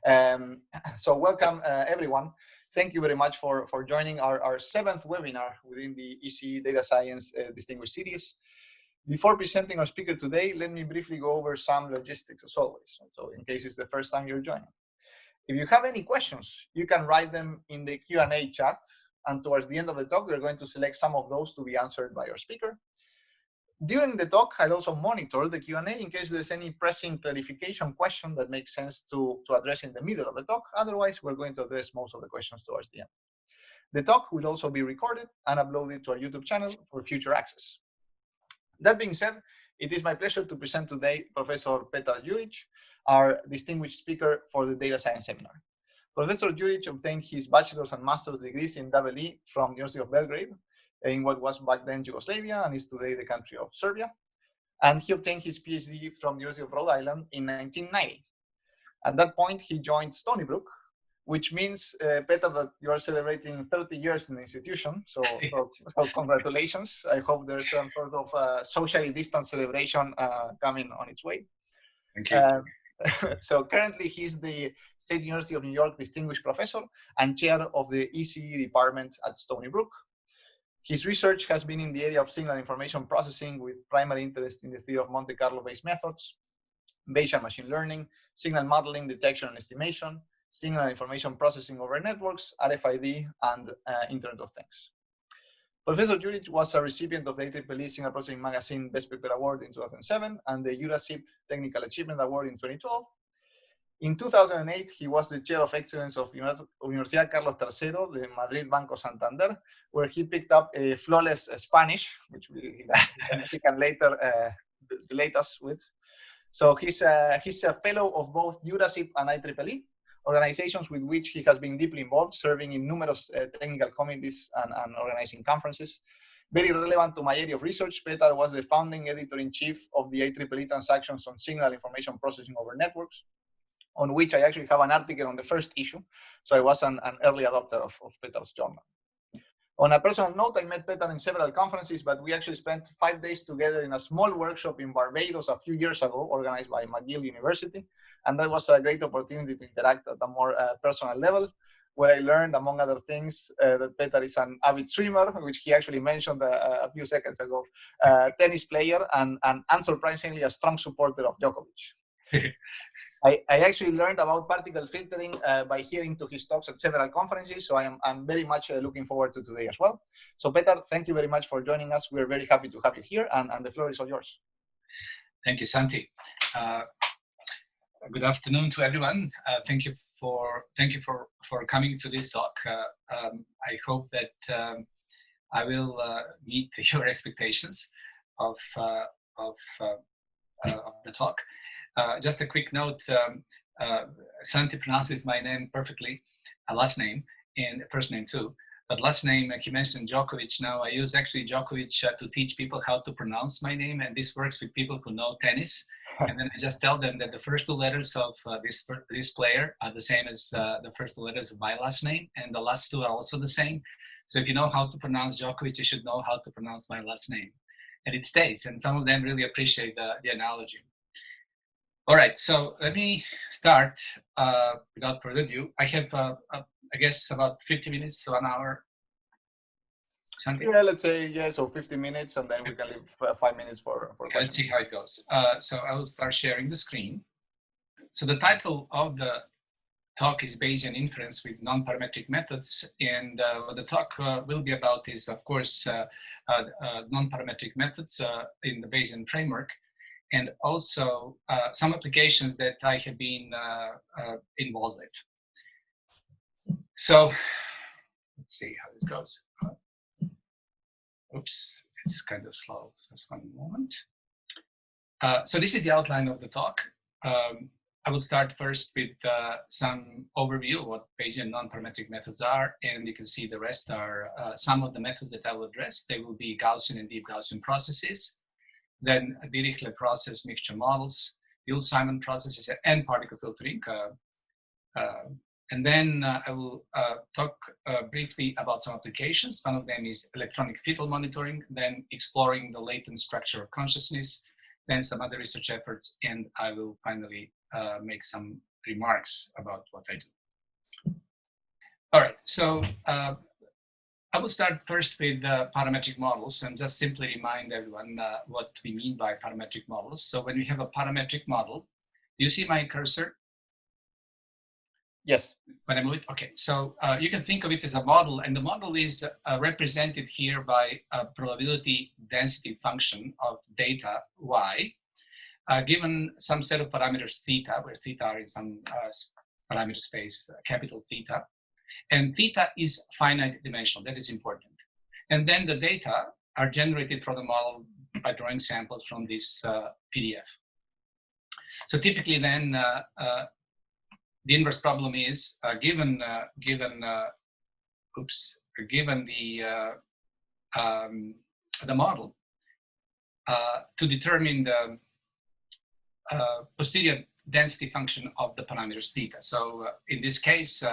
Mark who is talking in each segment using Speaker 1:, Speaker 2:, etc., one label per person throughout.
Speaker 1: So welcome everyone. Thank you very much for joining our seventh webinar within the ECE Data Science Distinguished Series. Before presenting our speaker today, let me briefly go over some logistics as always. So in case it's the first time you're joining. If you have any questions, you can write them in the Q&A chat. And towards the end of the talk, we're going to select some of those to be answered by our speaker. During the talk, I'll also monitor the Q&A in case there's any pressing clarification question that makes sense to address in the middle of the talk. Otherwise, we're going to address most of the questions towards the end. The talk will also be recorded and uploaded to our YouTube channel for future access. That being said, it is my pleasure to present today Professor Petar Djuric, our distinguished speaker for the data science seminar. Professor Djuric obtained his bachelor's and master's degrees in EE from the University of Belgrade, in what was back then Yugoslavia and is today the country of Serbia. And he obtained his PhD from the University of Rhode Island in 1990. At that point, he joined Stony Brook, which means, Petar, that you are celebrating 30 years in the institution. So congratulations. I hope there's some sort of socially distant celebration coming on its way.
Speaker 2: Thank you.
Speaker 1: So currently, he's the State University of New York Distinguished Professor and Chair of the ECE department at Stony Brook. His research has been in the area of signal information processing with primary interest in the theory of Monte Carlo-based methods, Bayesian machine learning, signal modeling, detection and estimation, signal information processing over networks, RFID, and Internet of Things. Professor Djuric was a recipient of the IEEE Signal Processing Magazine Best Paper Award in 2007 and the EURASIP Technical Achievement Award in 2012. In 2008, he was the Chair of Excellence of Universidad Carlos III, the Madrid Banco Santander, where he picked up a flawless Spanish, which he can later delate us with. So he's a fellow of both EURASIP and IEEE, organizations with which he has been deeply involved, serving in numerous technical committees and organizing conferences. Very relevant to my area of research, Petar was the founding editor-in-chief of the IEEE Transactions on Signal Information Processing over Networks, on which I actually have an article on the first issue. So I was an early adopter of Petar's journal. On a personal note, I met Petar in several conferences, but we actually spent 5 days together in a small workshop in Barbados a few years ago, organized by McGill University. And that was a great opportunity to interact at a more personal level, where I learned, among other things, that Petar is an avid swimmer, which he actually mentioned a few seconds ago, tennis player, and unsurprisingly, a strong supporter of Djokovic. I actually learned about particle filtering by hearing to his talks at several conferences, so I'm very much looking forward to today as well. So Petar, thank you very much for joining us. We're very happy to have you here, and the floor is all yours.
Speaker 2: Thank you, Santi. Good afternoon to everyone. Thank you for coming to this talk. I hope that I will meet your expectations of the talk. Just a quick note, Santi pronounces my name perfectly, last name, and first name too. But last name, he mentioned Djokovic. Now I use actually Djokovic to teach people how to pronounce my name, and this works with people who know tennis. And then I just tell them that the first 2 letters of this player are the same as the first 2 letters of my last name, and the last 2 are also the same. So if you know how to pronounce Djokovic, you should know how to pronounce my last name. And it stays, and some of them really appreciate the analogy. All right, so let me start without further ado. I have, I guess, about 50 minutes to an hour. Something?
Speaker 1: Yeah, let's say, yeah, so 50 minutes, and then we can leave 5 minutes for questions.
Speaker 2: Let's see how it goes. So I will start sharing the screen. So the title of the talk is Bayesian Inference with Non-Parametric Methods, and what the talk will be about is, of course, non-parametric methods in the Bayesian framework, and also some applications that I have been involved with. So let's see how this goes. Oops, it's kind of slow. Just one moment. So this is the outline of the talk. I will start first with some overview of what Bayesian non-parametric methods are, and you can see the rest are some of the methods that I will address. They will be Gaussian and deep Gaussian processes, then Dirichlet process mixture models, Yule Simon processes, and particle filtering. And then I will talk briefly about some applications. One of them is electronic fetal monitoring, then exploring the latent structure of consciousness, then some other research efforts, and I will finally make some remarks about what I do. All right, so I will start first with parametric models and just simply remind everyone what we mean by parametric models. So when we have a parametric model, do you see my cursor?
Speaker 1: Yes.
Speaker 2: When I move it, okay. So you can think of it as a model, and the model is represented here by a probability density function of data y, given some set of parameters theta, where theta are in some parameter space, capital theta. And theta is finite dimensional, that is important. And then the data are generated from the model by drawing samples from this PDF. So typically then, the inverse problem is given the model, to determine the posterior density function of the parameters theta. So in this case,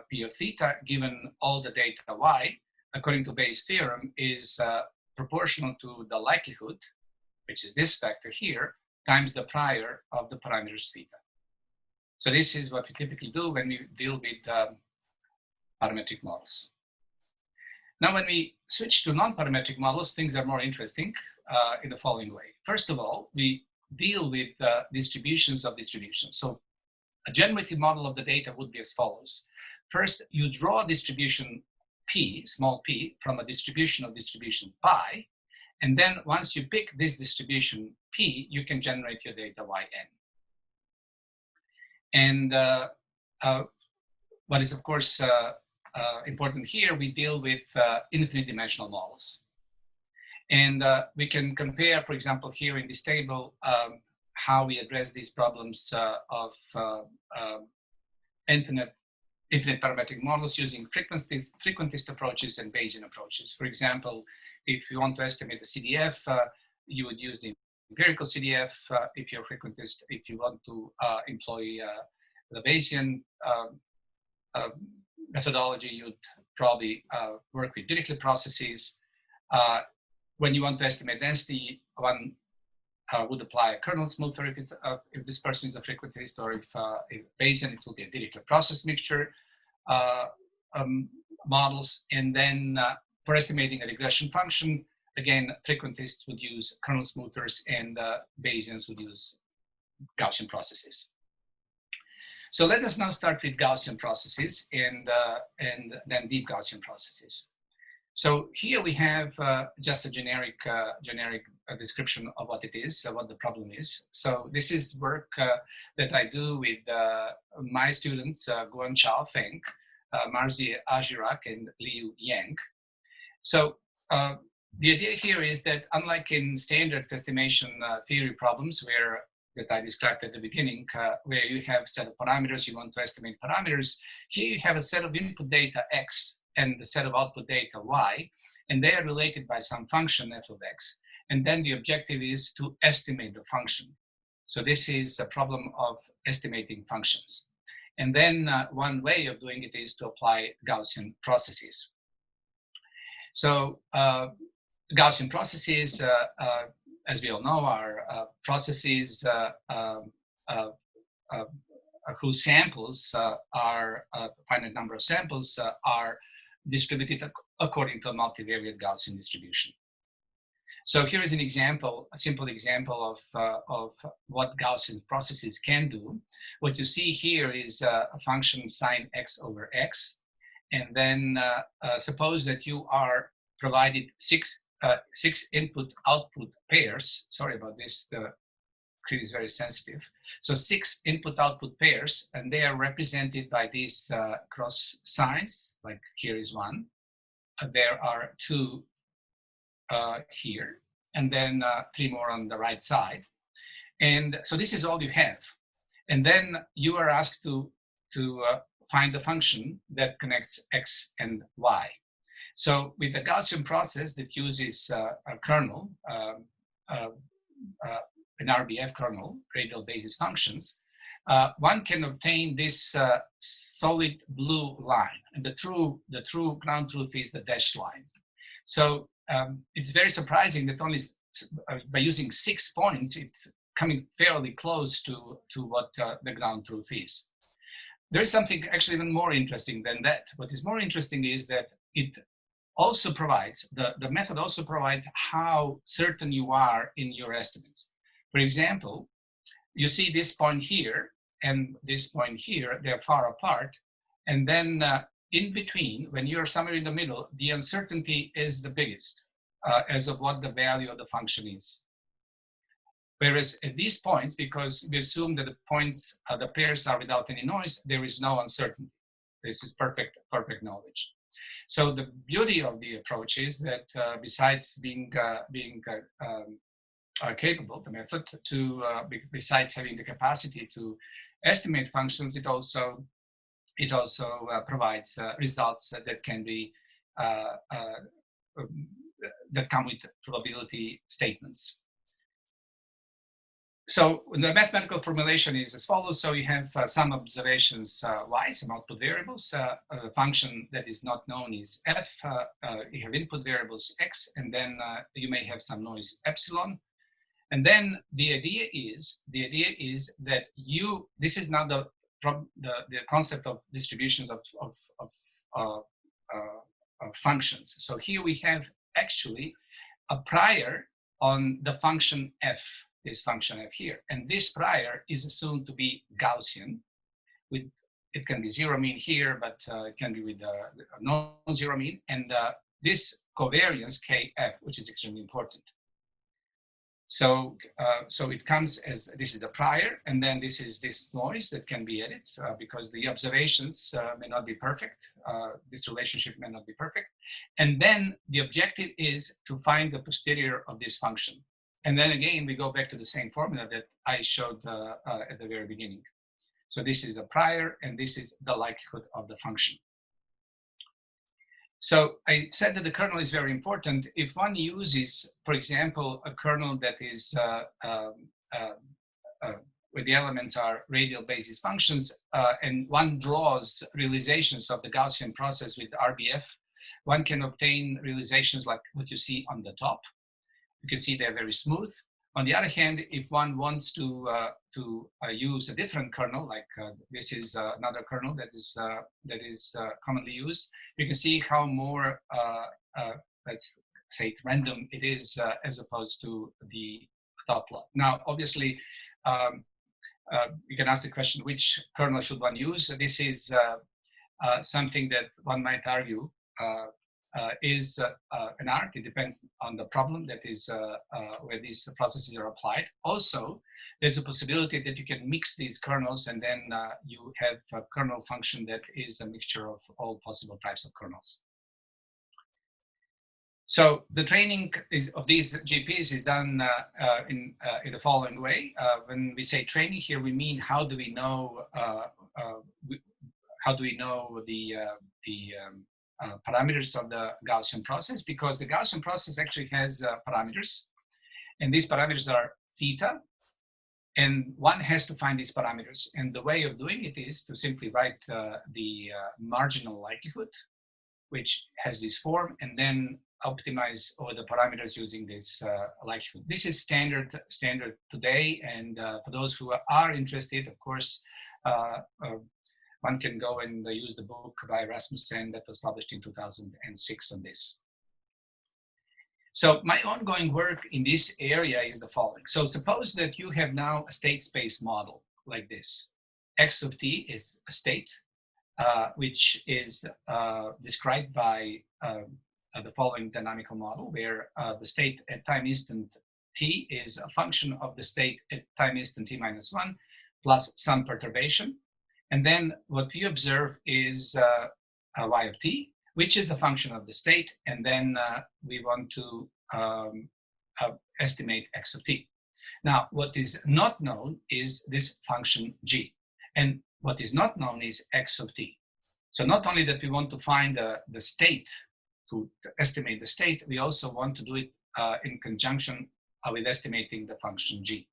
Speaker 2: P of theta, given all the data y, according to Bayes' theorem, is proportional to the likelihood, which is this factor here, times the prior of the parameters theta. So this is what we typically do when we deal with parametric models. Now, when we switch to non-parametric models, things are more interesting in the following way. First of all, we deal with distributions of distributions. So a generative model of the data would be as follows. First, you draw a distribution P, small p, from a distribution of distribution pi. And then once you pick this distribution P, you can generate your data yn. And what is, of course, important here, we deal with infinite dimensional models. And we can compare, for example, here in this table, how we address these problems of infinite parametric models using frequentist approaches and Bayesian approaches. For example, if you want to estimate the CDF, you would use the empirical CDF. If you're a frequentist, if you want to employ the Bayesian methodology, you'd probably work with Dirichlet processes. When you want to estimate density, one would apply a kernel smoother if this person is a frequentist, or if Bayesian, it will be a Dirichlet process mixture models. And then for estimating a regression function, again, frequentists would use kernel smoothers, and Bayesians would use Gaussian processes. So let us now start with Gaussian processes and then deep Gaussian processes. So here we have just a generic description of what it is, what the problem is. So this is work that I do with my students, Guan Chao Feng, Marzi Ajirak, and Liu Yang. So the idea here is that, unlike in standard estimation theory problems that I described at the beginning, where you have a set of parameters, you want to estimate parameters, here you have a set of input data x and the set of output data y, and they are related by some function f of x. And then the objective is to estimate the function. So this is a problem of estimating functions. And then one way of doing it is to apply Gaussian processes. So Gaussian processes, as we all know, are processes whose samples are, a finite number of samples are distributed according to a multivariate Gaussian distribution. So here is an example, a simple example of what Gaussian processes can do. What you see here is a function sine x over x. And then suppose that you are provided six input-output pairs. Sorry about this, the screen is very sensitive. So 6 input-output pairs, and they are represented by these cross signs, like here is one. There are 2 here, and then 3 more on the right side. And so this is all you have. And then you are asked to find the function that connects x and y. So with the Gaussian process that uses a kernel, an RBF kernel, radial basis functions, one can obtain this solid blue line. And the true ground truth is the dashed lines. So it's very surprising that only by using 6 points, it coming fairly close to what the ground truth is. There is something actually even more interesting than that. What is more interesting is that it also provides, the method also provides how certain you are in your estimates. For example, you see this point here and this point here, they're far apart. And then in between, when you're somewhere in the middle, the uncertainty is the biggest as of what the value of the function is. Whereas at these points, because we assume that the points, the pairs are without any noise, there is no uncertainty. This is perfect knowledge. So the beauty of the approach is that besides being capable, the method to, besides having the capacity to estimate functions, it also provides results that can be that come with probability statements. So the mathematical formulation is as follows. So you have some observations y, some output variables. A function that is not known is f. You have input variables x, and then you may have some noise epsilon. And then the idea is that this is not the concept of distributions of functions. So here we have actually a prior on the function f. This function f here, and this prior is assumed to be Gaussian. With it can be zero mean here, but it can be with a non-zero mean, and this covariance kf, which is extremely important. So so it comes as this is a prior, and then this is this noise that can be added because the observations may not be perfect. This relationship may not be perfect, and then the objective is to find the posterior of this function. And then again, we go back to the same formula that I showed at the very beginning. So this is the prior, and this is the likelihood of the function. So I said that the kernel is very important. If one uses, for example, a kernel that is where the elements are radial basis functions, and one draws realizations of the Gaussian process with RBF, one can obtain realizations like what you see on the top. You can see they're very smooth. On the other hand, if one wants to use a different kernel, like this is another kernel that is commonly used, you can see how more, let's say, random it is as opposed to the top plot. Now, obviously, you can ask the question, which kernel should one use? This is something that one might argue is an art. It depends on the problem that is where these processes are applied. Also, there's a possibility that you can mix these kernels, and then you have a kernel function that is a mixture of all possible types of kernels. So the training of these GPs is done in the following way. When we say training here, we mean how do we know the parameters of the Gaussian process, because the Gaussian process actually has parameters, and these parameters are theta, and one has to find these parameters. And the way of doing it is to simply write the marginal likelihood, which has this form, and then optimize all the parameters using this likelihood. This is standard today, and for those who are interested, of course, one can go and use the book by Rasmussen that was published in 2006 on this. So my ongoing work in this area is the following. So suppose that you have now a state space model like this. X of t is a state, which is described by the following dynamical model, where the state at time instant t is a function of the state at time instant t minus 1 plus some perturbation. And then what we observe is y of t, which is a function of the state, and then we want to estimate x of t. Now, what is not known is this function g, and what is not known is x of t. So not only that we want to find the state, to estimate the state, we also want to do it in conjunction with estimating the function g.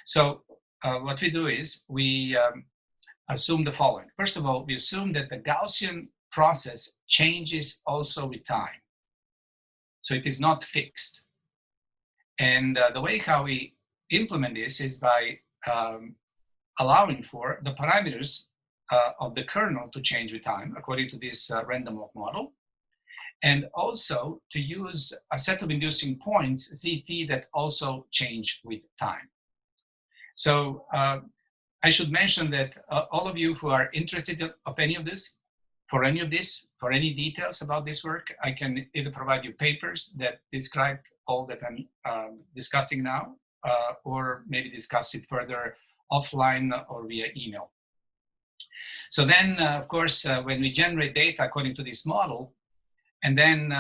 Speaker 2: So what we do is we assume the following. First of all, we assume that the Gaussian process changes also with time. So it is not fixed. And the way how we implement this is by allowing for the parameters of the kernel to change with time according to this random walk model, and also to use a set of inducing points, ZT, that also change with time. So I should mention that all of you who are interested of any of this, for any details about this work, I can either provide you papers that describe all that I'm discussing now, or maybe discuss it further offline or via email. So then, of course, when we generate data according to this model, and then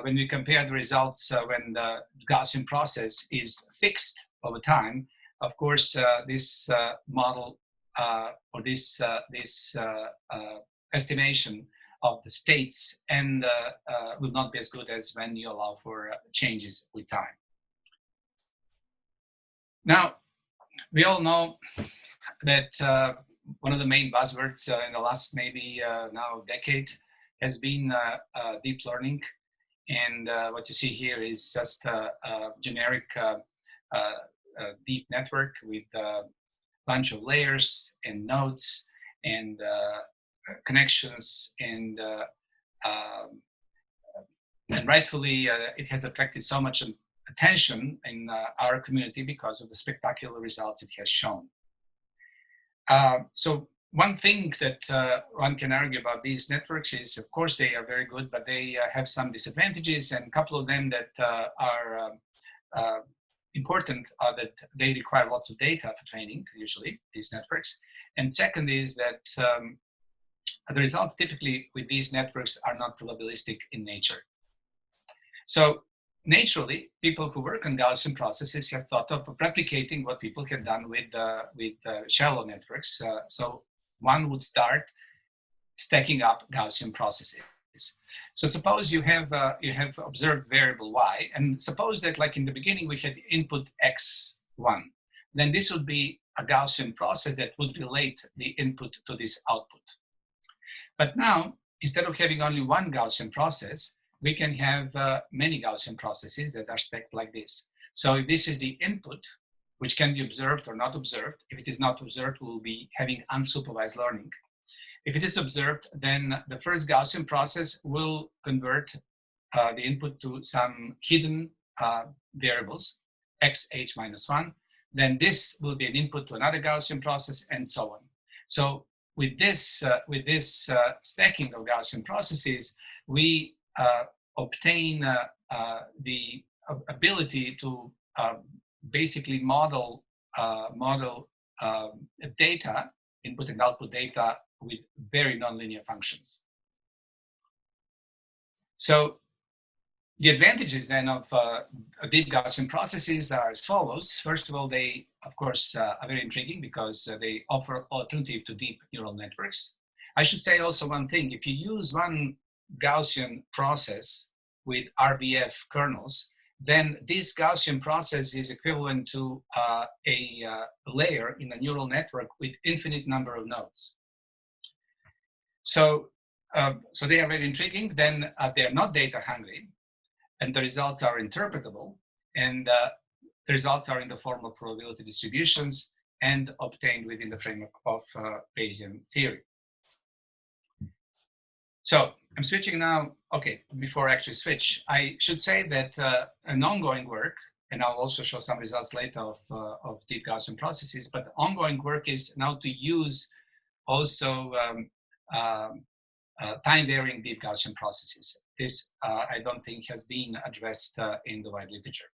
Speaker 2: when we compare the results when the Gaussian process is fixed over time, of course, this model or this estimation of the states and will not be as good as when you allow for changes with time. Now, we all know that one of the main buzzwords in the last maybe now decade has been deep learning. And what you see here is just a generic deep network with a bunch of layers and nodes and connections, and rightfully it has attracted so much attention in our community because of the spectacular results it has shown. So one thing that one can argue about these networks is, of course, they are very good, but they have some disadvantages, and a couple of them that are important are that they require lots of data for training, usually, these networks. And second is that the results typically with these networks are not probabilistic in nature. So naturally, people who work on Gaussian processes have thought of replicating what people have done with shallow networks. So one would start stacking up Gaussian processes. So suppose you have observed variable y, and suppose that, like in the beginning, we had input x1. Then this would be a Gaussian process that would relate the input to this output. But now, instead of having only one Gaussian process, we can have many Gaussian processes that are stacked like this. So if this is the input, which can be observed or not observed, if it is not observed, we'll be having unsupervised learning. If it is observed, then the first Gaussian process will convert the input to some hidden variables, x, h minus 1. Then this will be an input to another Gaussian process, and so on. So with this stacking of Gaussian processes, we obtain the ability to basically model data, input and output data, with very nonlinear functions. So the advantages then of deep Gaussian processes are as follows. First of all, they, of course, are very intriguing because they offer alternative to deep neural networks. I should say also one thing. If you use one Gaussian process with RBF kernels, then this Gaussian process is equivalent to a layer in a neural network with infinite number of nodes. So they are very intriguing. Then they are not data hungry, and the results are interpretable, and the results are in the form of probability distributions and obtained within the framework of Bayesian theory. So I'm switching now. Okay, before I actually switch, I should say that an ongoing work, and I'll also show some results later of deep Gaussian processes, but the ongoing work is now to use also time-varying deep Gaussian processes. This, I don't think, has been addressed in the wide literature.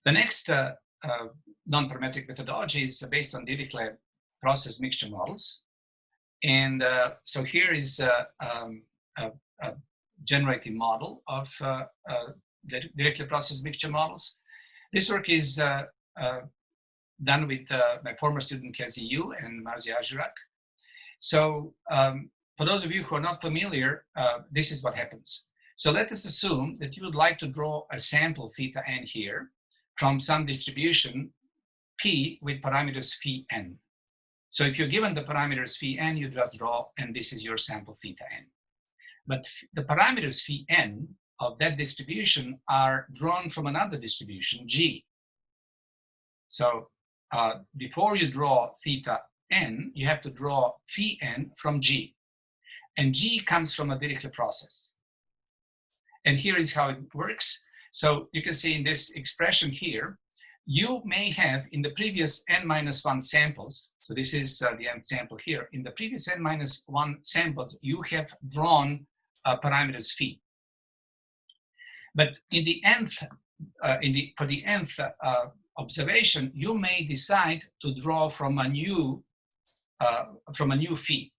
Speaker 2: The next non-parametric methodology is based on Dirichlet process mixture models. And so here is a generative model of the Dirichlet process mixture models. This work is done with my former student Casey Yu and Petar Djuric. So for those of you who are not familiar, this is what happens. So let us assume that you would like to draw a sample theta n here from some distribution P with parameters phi n. So if you're given the parameters phi n, you just draw, and this is your sample theta n. But the parameters phi n of that distribution are drawn from another distribution, G. So before you draw theta n, you have to draw phi n from G. And G comes from a Dirichlet process. And here is how it works. So you can see in this expression here, you may have in the previous n-1 samples, so this is the nth sample here, in the previous n-1 samples, you have drawn parameters phi. But in the nth, for the nth observation, you may decide to draw from a new phi.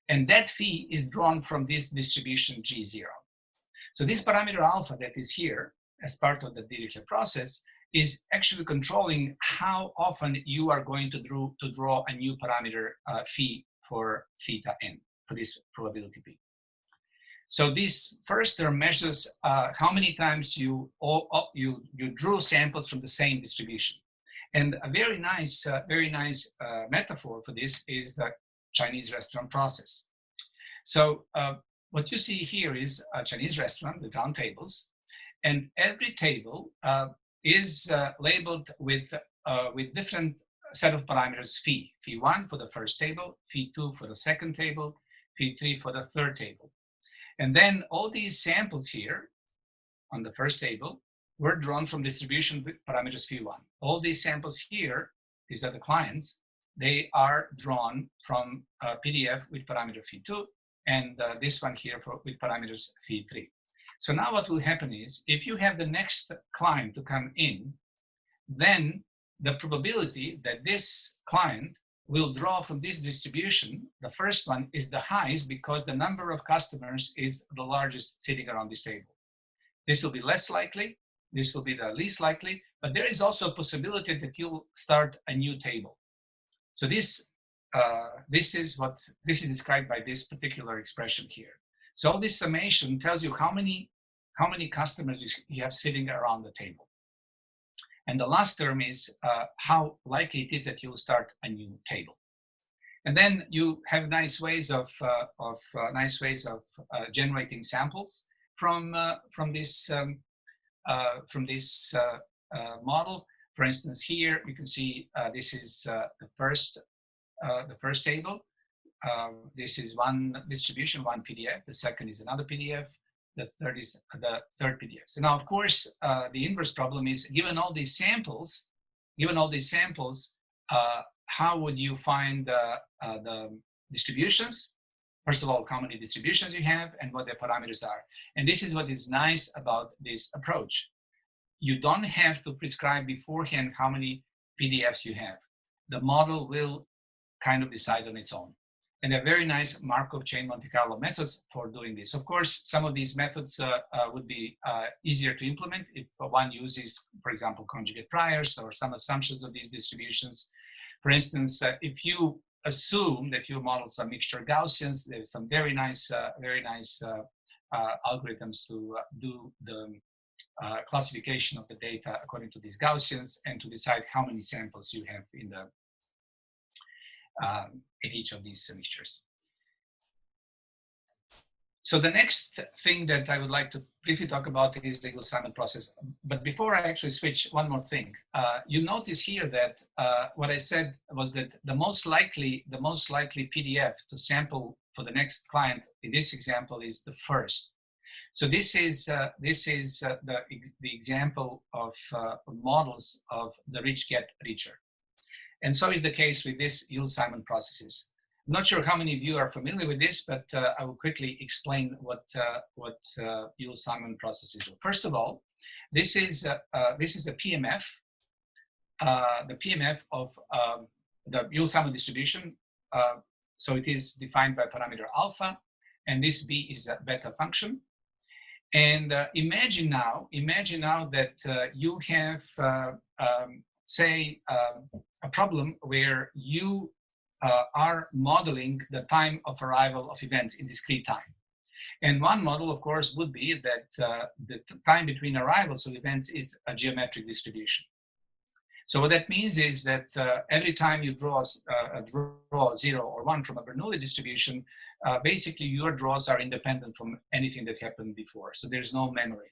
Speaker 2: And that phi is drawn from this distribution G0. So this parameter alpha that is here as part of the Dirichlet process is actually controlling how often you are going to draw a new parameter phi for theta n, for this probability p. So this first term measures how many times you drew samples from the same distribution. And a very nice metaphor for this is the Chinese restaurant process. So what you see here is a Chinese restaurant with round tables, and every table is labeled with different set of parameters phi. Phi1 for the first table, phi2 for the second table, phi3 for the third table. And then all these samples here on the first table were drawn from distribution with parameters phi1. All these samples here, these are the clients, they are drawn from PDF with parameter phi2, and this one here with parameters phi3. So now what will happen is, if you have the next client to come in, then the probability that this client will draw from this distribution, the first one is the highest because the number of customers is the largest sitting around this table. This will be less likely, this will be the least likely, but there is also a possibility that you'll start a new table. So this is described by this particular expression here. So this summation tells you how many customers you have sitting around the table. And the last term is how likely it is that you'll start a new table. And then you have nice ways of generating samples from this model. For instance, here you can see this is the first table. This is one distribution, one PDF. The second is another PDF. The third is the third PDF. So now, of course, the inverse problem is, given all these samples, how would you find the distributions? First of all, how many distributions you have and what their parameters are. And this is what is nice about this approach. You don't have to prescribe beforehand how many PDFs you have. The model will kind of decide on its own. And there are very nice Markov chain Monte Carlo methods for doing this. Of course, some of these methods would be easier to implement if one uses, for example, conjugate priors or some assumptions of these distributions. For instance, if you assume that your models are mixture Gaussians, there's some very nice algorithms to do the classification of the data according to these Gaussians and to decide how many samples you have in the in each of these mixtures. So the next thing that I would like to briefly talk about is the Yule Simon process. But before I actually switch, one more thing. You notice here that what I said was that the most likely PDF to sample for the next client in this example is the first. So this is the example of models of the rich get richer. And so is the case with this Yule Simon processes. I'm not sure how many of you are familiar with this, but I will quickly explain what Yule Simon processes do. First of all, this is the PMF, of the Yule Simon distribution. So it is defined by parameter alpha, and this B is a beta function. And imagine now that you have, say, a problem where you are modeling the time of arrival of events in discrete time. And one model, of course, would be that the time between arrivals of events is a geometric distribution. So what that means is that every time you draw 0 or 1 from a Bernoulli distribution, basically your draws are independent from anything that happened before. So there's no memory.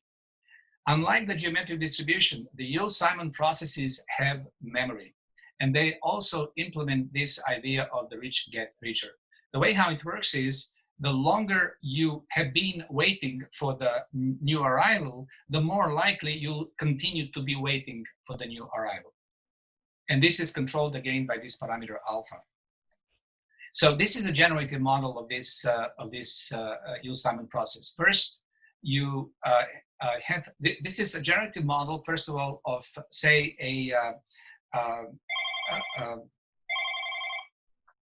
Speaker 2: Unlike the geometric distribution, the Yule Simon processes have memory. And they also implement this idea of the rich get richer. The way how it works is, the longer you have been waiting for the new arrival, the more likely you'll continue to be waiting for the new arrival. And this is controlled again by this parameter alpha. So this is the generative model of this Yule Simon process. First, you have, this is a generative model, first of all, of say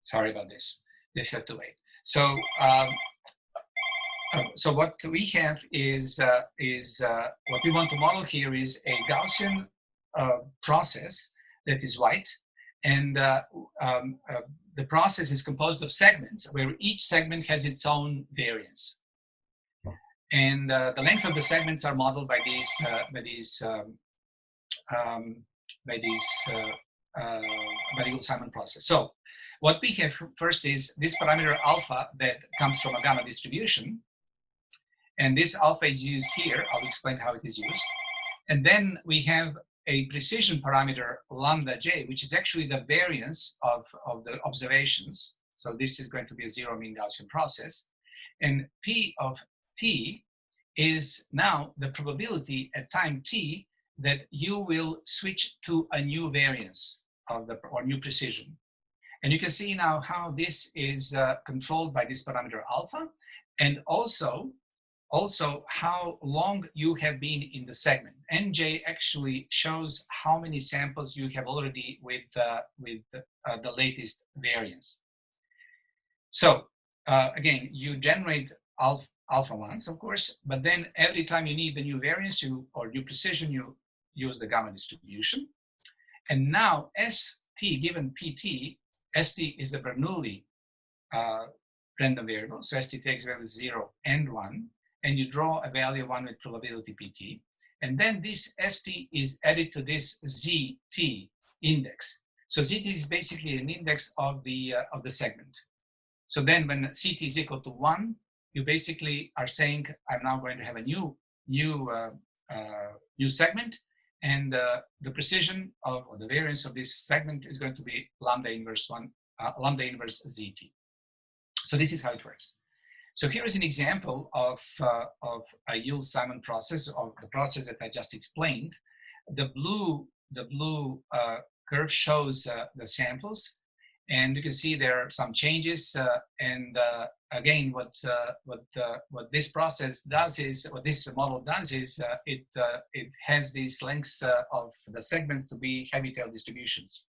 Speaker 2: sorry about this. This has to wait. So, so what we have is what we want to model here is a Gaussian process that is white, and the process is composed of segments where each segment has its own variance, and the length of the segments are modeled by the Yule Simon process. So what we have first is this parameter alpha that comes from a gamma distribution. And this alpha is used here. I'll explain how it is used. And then we have a precision parameter lambda j, which is actually the variance of the observations. So this is going to be a zero mean Gaussian process. And P of t is now the probability at time t that you will switch to a new variance of the, or new precision. And you can see now how this is controlled by this parameter alpha, and also how long you have been in the segment. Nj actually shows how many samples you have already with the latest variance. So again, you generate alpha ones, of course, but then every time you need the new variance or new precision, you use the gamma distribution. And now st given pt, st is the Bernoulli random variable, so st takes values 0 and 1, and you draw a value of 1 with probability pt. And then this st is added to this zt index. So zt is basically an index of the segment. So then when ct is equal to 1, you basically are saying, I'm now going to have a new segment, and the precision of, or the variance of this segment is going to be lambda inverse zt. So this is how it works. So here is an example of a Yule Simon process, of the process that I just explained. The blue curve shows the samples, and you can see there are some changes. Again, what this process does is, what this model does is, it has these lengths of the segments to be heavy tail distributions.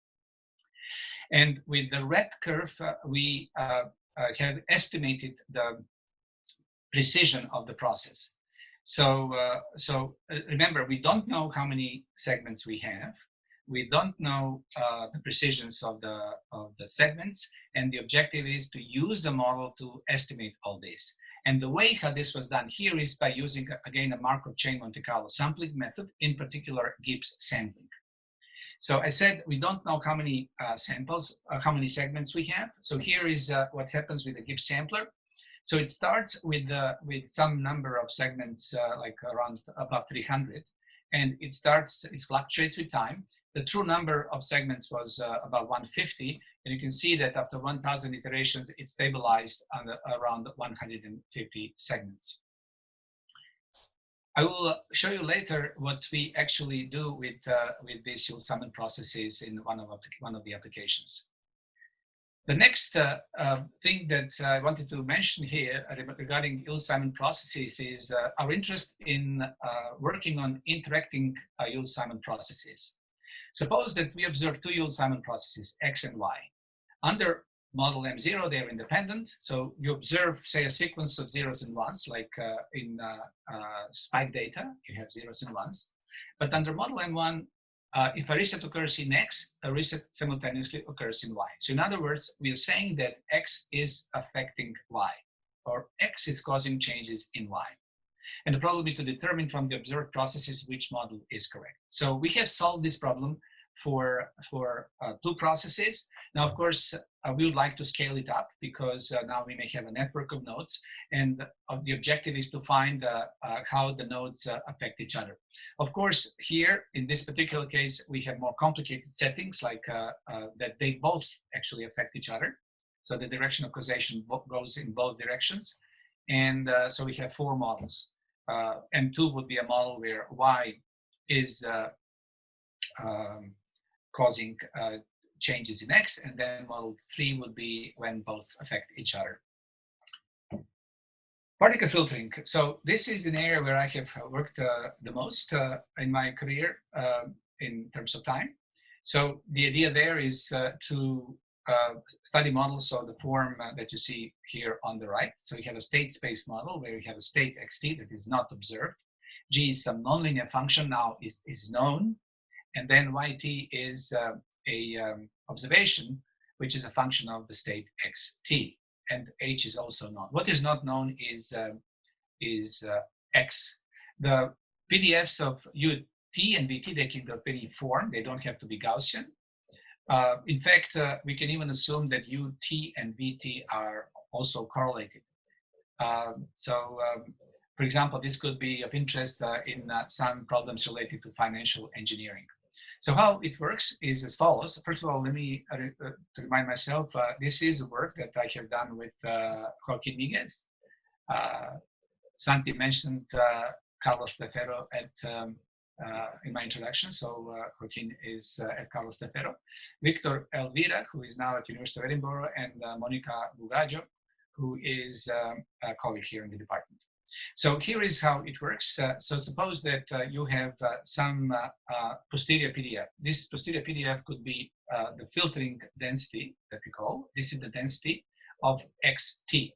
Speaker 2: And with the red curve, we have estimated the precision of the process. So remember, we don't know how many segments we have. We don't know the precisions of the segments, and the objective is to use the model to estimate all this. And the way how this was done here is by using, again, a Markov chain Monte Carlo sampling method, in particular Gibbs sampling. So I said we don't know how many samples, how many segments we have. So here is what happens with the Gibbs sampler. So it starts with some number of segments, like around above 300, and it fluctuates with time. The true number of segments was about 150, and you can see that after 1,000 iterations, it stabilized on around 150 segments. I will show you later what we actually do with these Yule Simon processes in one of the applications. The next thing that I wanted to mention here regarding Yule Simon processes is our interest in working on interacting Yule Simon processes. Suppose that we observe two Yule Simon processes, X and Y. Under model M0, they're independent. So you observe, say, a sequence of zeros and ones, like in spike data, you have zeros and ones. But under model M1, if a reset occurs in X, a reset simultaneously occurs in Y. So in other words, we are saying that X is affecting Y, or X is causing changes in Y. And the problem is to determine from the observed processes which model is correct. So we have solved this problem for two processes. Now, of course, we would like to scale it up because now we may have a network of nodes, and the objective is to find how the nodes affect each other. Of course, here in this particular case, we have more complicated settings like that they both actually affect each other. So the direction of causation goes in both directions. And so we have 4 models. M2 would be a model where Y is causing changes in X, and then model 3 would be when both affect each other. Particle filtering. So this is an area where I have worked the most in my career in terms of time. So the idea there is to study models of the form that you see here on the right. So you have a state space model where you have a state xt that is not observed. G is some nonlinear function now is known. And then yt is a observation, which is a function of the state xt. And h is also known. What is not known is x. The PDFs of ut and vt, they can go any form. They don't have to be Gaussian. In fact, we can even assume that ut and vt are also correlated. For example, this could be of interest in some problems related to financial engineering. So how it works is as follows. First of all, let me to remind myself, this is a work that I have done with Joaquin Miguez. Santi mentioned Carlos Tefero in my introduction, so Joaquin is at Carlos Tefero. Victor Elvira, who is now at University of Edinburgh, and Monica Bugaggio, who is a colleague here in the department. So here is how it works. So suppose that you have some posterior PDF. This posterior PDF could be the filtering density that we call. This is the density of xt.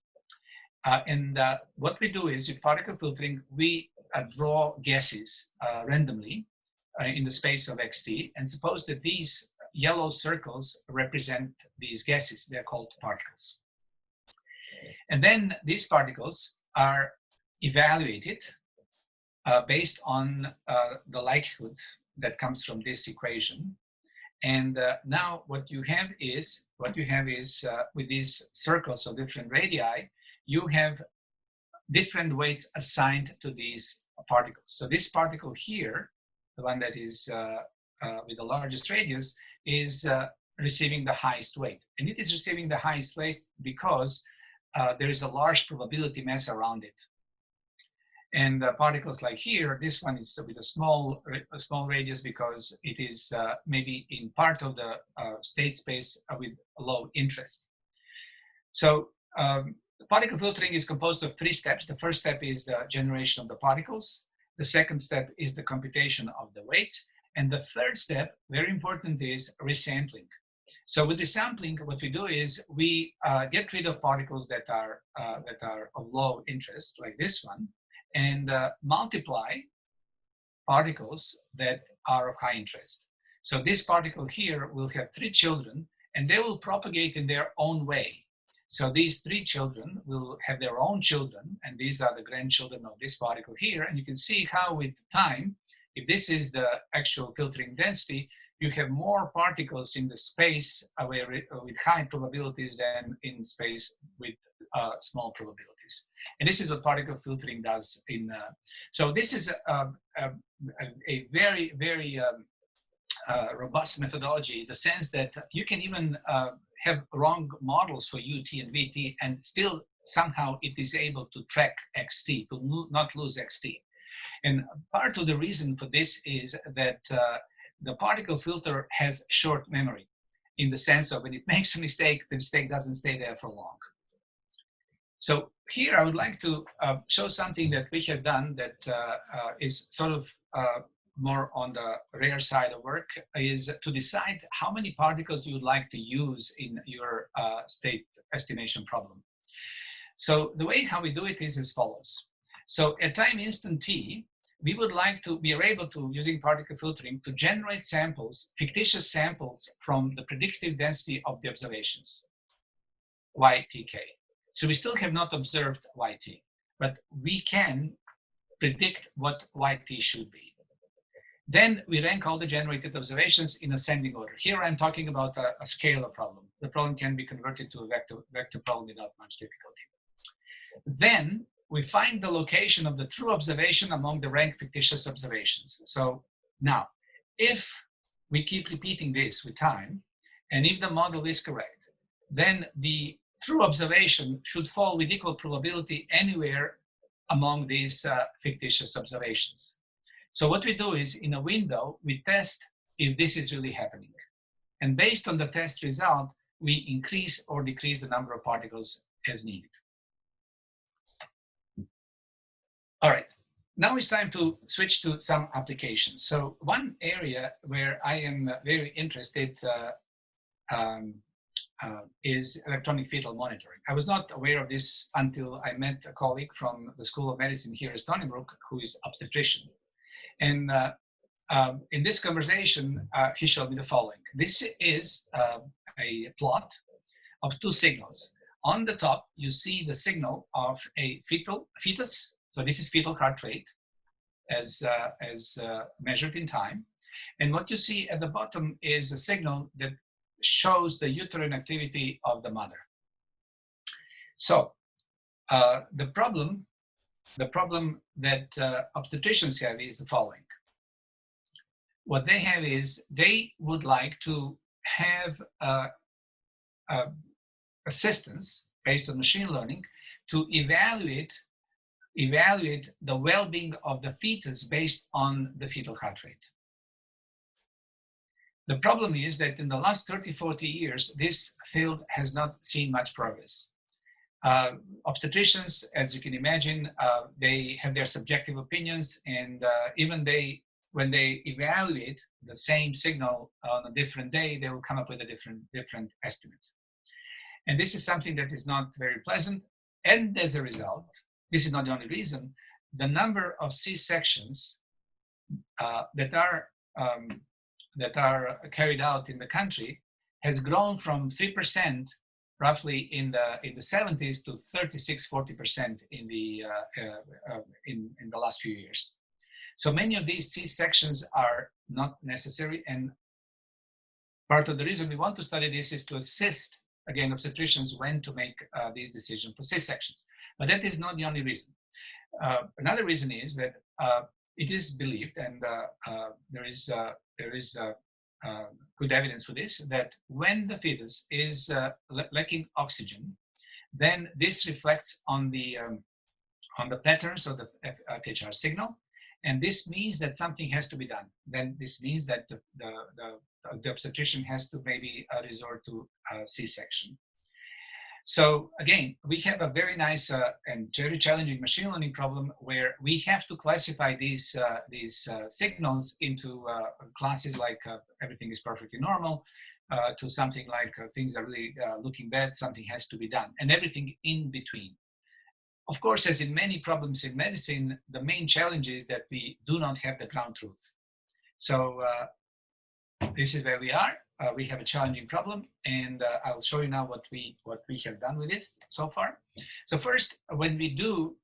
Speaker 2: And what we do is with particle filtering, we draw guesses randomly in the space of xt. And suppose that these yellow circles represent these guesses. They're called particles. And then these particles are evaluated based on the likelihood that comes from this equation. And now what you have is with these circles of different radii, you have different weights assigned to these particles. So this particle here, the one that is with the largest radius, is receiving the highest weight. And it is receiving the highest weight because there is a large probability mass around it. And particles like here, this one is with a small radius because it is maybe in part of the state space with low interest. So particle filtering is composed of 3 steps. The first step is the generation of the particles. The second step is the computation of the weights. And the third step, very important, is resampling. So with resampling, what we do is we get rid of particles that are of low interest, like this one, and multiply particles that are of high interest. So this particle here will have 3 children, and they will propagate in their own way. So these 3 children will have their own children, and these are the grandchildren of this particle here. And you can see how with time, if this is the actual filtering density, you have more particles in the space with high probabilities than in space with small probabilities. And this is what particle filtering does in, so this is a very, very robust methodology in the sense that you can even have wrong models for UT and VT and still somehow it is able to track XT, to not lose XT. And part of the reason for this is that the particle filter has short memory in the sense of when it makes a mistake, the mistake doesn't stay there for long. So here I would like to show something that we have done that is sort of more on the rare side of work, is to decide how many particles you would like to use in your state estimation problem. So the way how we do it is as follows. So at time instant t, we would like to, we are able to, using particle filtering, to generate samples, fictitious samples from the predictive density of the observations, ytk. So we still have not observed yt, but we can predict what yt should be. Then we rank all the generated observations in ascending order. Here I'm talking about a scalar problem. the problem can be converted to a vector problem without much difficulty. Then we find the location of the true observation among the rank fictitious observations. So now, if we keep repeating this with time, and if the model is correct, then the true observation should fall with equal probability anywhere among these fictitious observations. So what we do is, in a window, we test if this is really happening. And based on the test result, we increase or decrease the number of particles as needed. All right, now it's time to switch to some applications. So one area where I am very interested is electronic fetal monitoring. I was not aware of this until I met a colleague from the School of Medicine here at Stony Brook, who is obstetrician. And in this conversation, he showed me the following. This is a plot of two signals. On the top, you see the signal of a fetus. So this is fetal heart rate as measured in time. And what you see at the bottom is a signal that shows the uterine activity of the mother. So the problem that obstetricians have is the following. What they have is they would like to have assistance based on machine learning to evaluate the well-being of the fetus based on the fetal heart rate. The problem is that in the last 30-40 years, this field has not seen much progress. Obstetricians, as you can imagine, they have their subjective opinions, and even when they evaluate the same signal on a different day, they will come up with a different estimate. And this is something that is not very pleasant. And as a result, this is not the only reason, the number of C-sections that are carried out in the country has grown from 3% roughly in the 70s to 36-40% in the last few years. So many of these C-sections are not necessary, and part of the reason we want to study this is to assist, again, obstetricians when to make these decisions for C-sections. But that is not the only reason. Another reason is that it is believed, and there is good evidence for this, that when the fetus is lacking oxygen, then this reflects on the patterns of the FHR signal, and this means that something has to be done. Then this means that the obstetrician has to maybe resort to C-section. So again, we have a very nice and very challenging machine learning problem where we have to classify these signals into classes like everything is perfectly normal, to something like things are really looking bad, something has to be done, and everything in between. Of course, as in many problems in medicine, the main challenge is that we do not have the ground truth. So this is where we are. We have a challenging problem, and I'll show you now what we have done with this so far. So first, when we do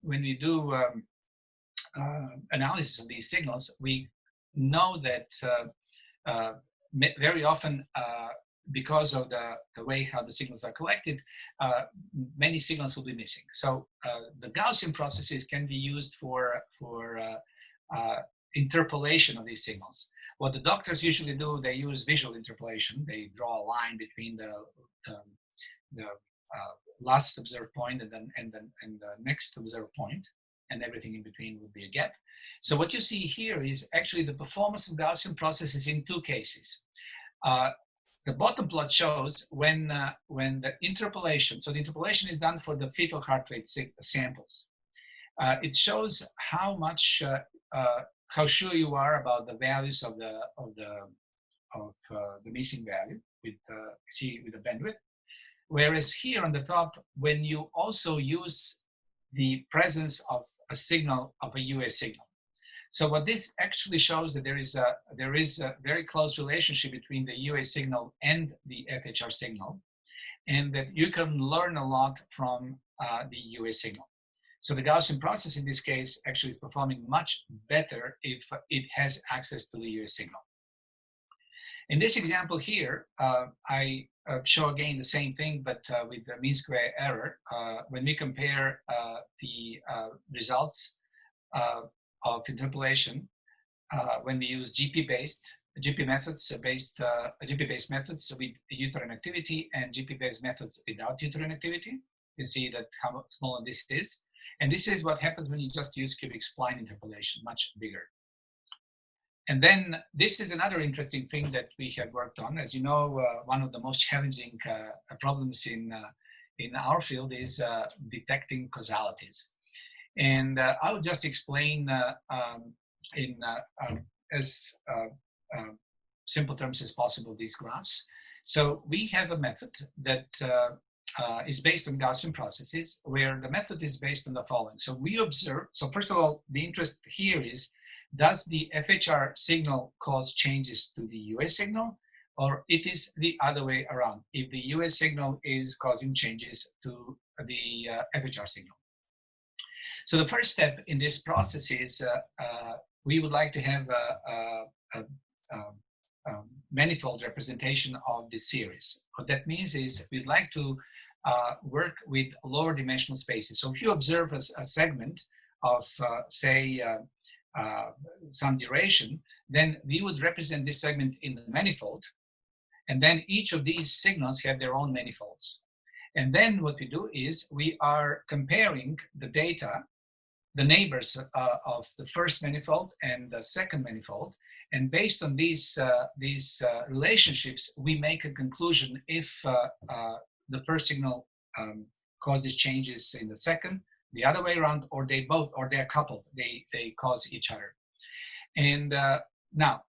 Speaker 2: analysis of these signals, we know that very often, because of the way how the signals are collected, many signals will be missing. So the Gaussian processes can be used for interpolation of these signals. What the doctors usually do, they use visual interpolation. They draw a line between the last observed point and the next observed point, and everything in between would be a gap. So what you see here is actually the performance of Gaussian processes in two cases. The bottom plot shows when the interpolation, so the interpolation is done for the fetal heart rate samples. It shows how much, how sure you are about the values of the missing value with the bandwidth. Whereas here on the top, when you also use the presence of a signal, of a UA signal. So what this actually shows that there is a very close relationship between the UA signal and the FHR signal, and that you can learn a lot from the UA signal. So the Gaussian process in this case actually is performing much better if it has access to the UA signal. In this example here, I show again the same thing, but with the mean square error. When we compare the results of interpolation, when we use GP methods GP-based methods with uterine activity and GP-based methods without uterine activity, you see that how small this is. And this is what happens when you just use cubic spline interpolation, much bigger. And then this is another interesting thing that we have worked on. As you know, one of the most challenging problems in our field is detecting causalities. And I will just explain in as simple terms as possible these graphs. So we have a method that is based on Gaussian processes, where the method is based on the following. So we observe, so first of all, the interest here is, does the FHR signal cause changes to the UA signal, or it is the other way around, if the UA signal is causing changes to the FHR signal? So the first step in this process is we would like to have a manifold representation of this series. What that means is we'd like to work with lower dimensional spaces. So if you observe a segment of, say, some duration, then we would represent this segment in the manifold, and then each of these signals have their own manifolds. And then what we do is we are comparing the data, the neighbors of the first manifold and the second manifold, and based on these relationships, we make a conclusion if the first signal causes changes in the second, the other way around, or they both, or they're coupled, they cause each other. And now,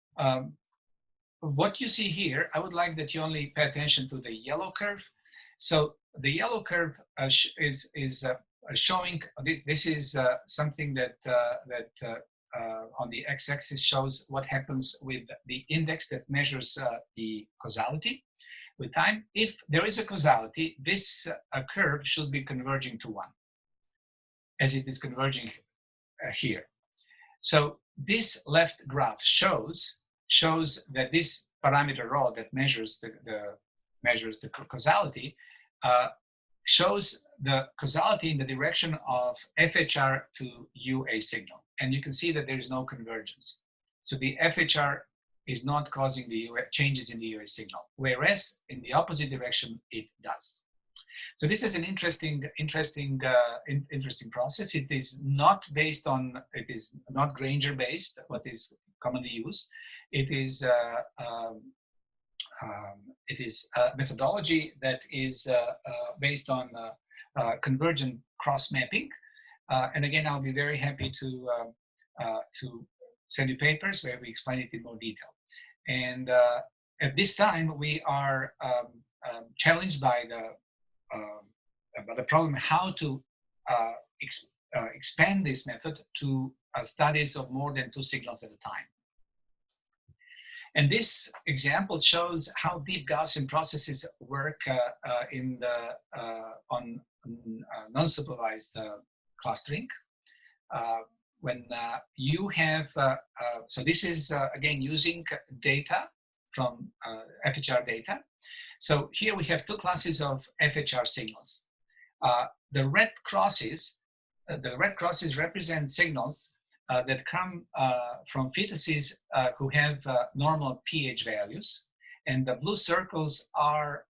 Speaker 2: what you see here, I would like that you only pay attention to the yellow curve. So the yellow curve is showing, this is something that on the x-axis shows what happens with the index that measures the causality with time. If there is a causality, this curve should be converging to 1, as it is converging here. So this left graph shows that this parameter rho that measures the causality shows the causality in the direction of FHR to UA signal. And you can see that there is no convergence. So the FHR is not causing the changes in the UA signal, whereas in the opposite direction, it does. So this is an interesting process. It is not based on, it is not Granger based, what is commonly used. It is a methodology that is based on convergent cross mapping. And again, I'll be very happy to send you papers where we explain it in more detail. And at this time, we are challenged by the problem how to expand this method to studies of more than 2 signals at a time. And this example shows how deep Gaussian processes work on non-supervised clustering. When you have, so this is again using data from FHR data. So here we have 2 classes of FHR signals. The red crosses represent signals that come from fetuses who have normal pH values, and the blue circles are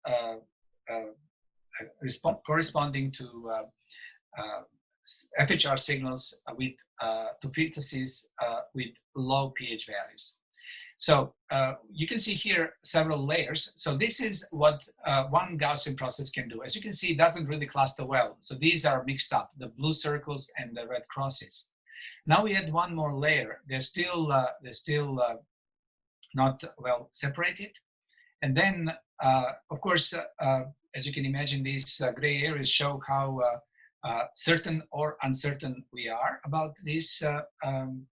Speaker 2: corresponding to FHR signals with to fetuses with low pH values. So you can see here several layers. So this is what one Gaussian process can do. As you can see, it doesn't really cluster well. So these are mixed up, the blue circles and the red crosses. Now we add one more layer. They're still not well separated. And then, of course, as you can imagine, these gray areas show how certain or uncertain we are about this. On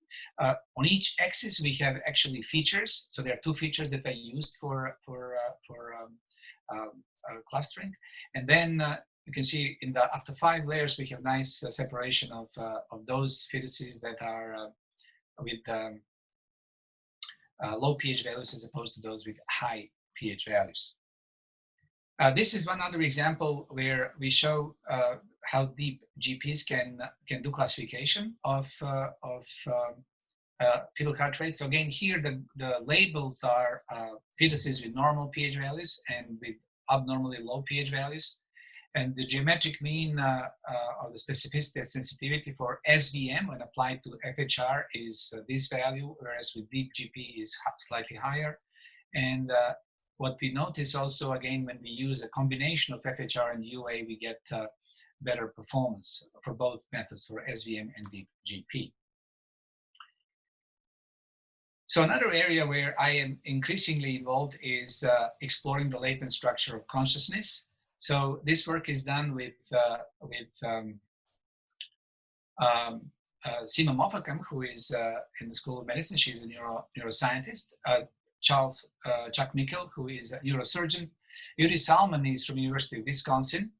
Speaker 2: each axis, we have actually features. So there are 2 features that I used for clustering. And then you can see in the after 5 layers, we have nice separation of those fetuses that are with low pH values as opposed to those with high pH values. This is one other example where we show how deep GPs can do classification of fetal heart rate. So again, here the labels are fetuses with normal pH values and with abnormally low pH values. And the geometric mean of the specificity and sensitivity for SVM when applied to FHR is this value, whereas with deep GP is slightly higher. And what we notice also, again, when we use a combination of FHR and UA, we get better performance for both methods, for SVM and deep GP. So another area where I am increasingly involved is exploring the latent structure of consciousness. So this work is done with Seema Mofakam, who is in the School of Medicine. She's a neuroscientist. Chuck Mikkel, who is a neurosurgeon. Yule Simon is from the University of Wisconsin,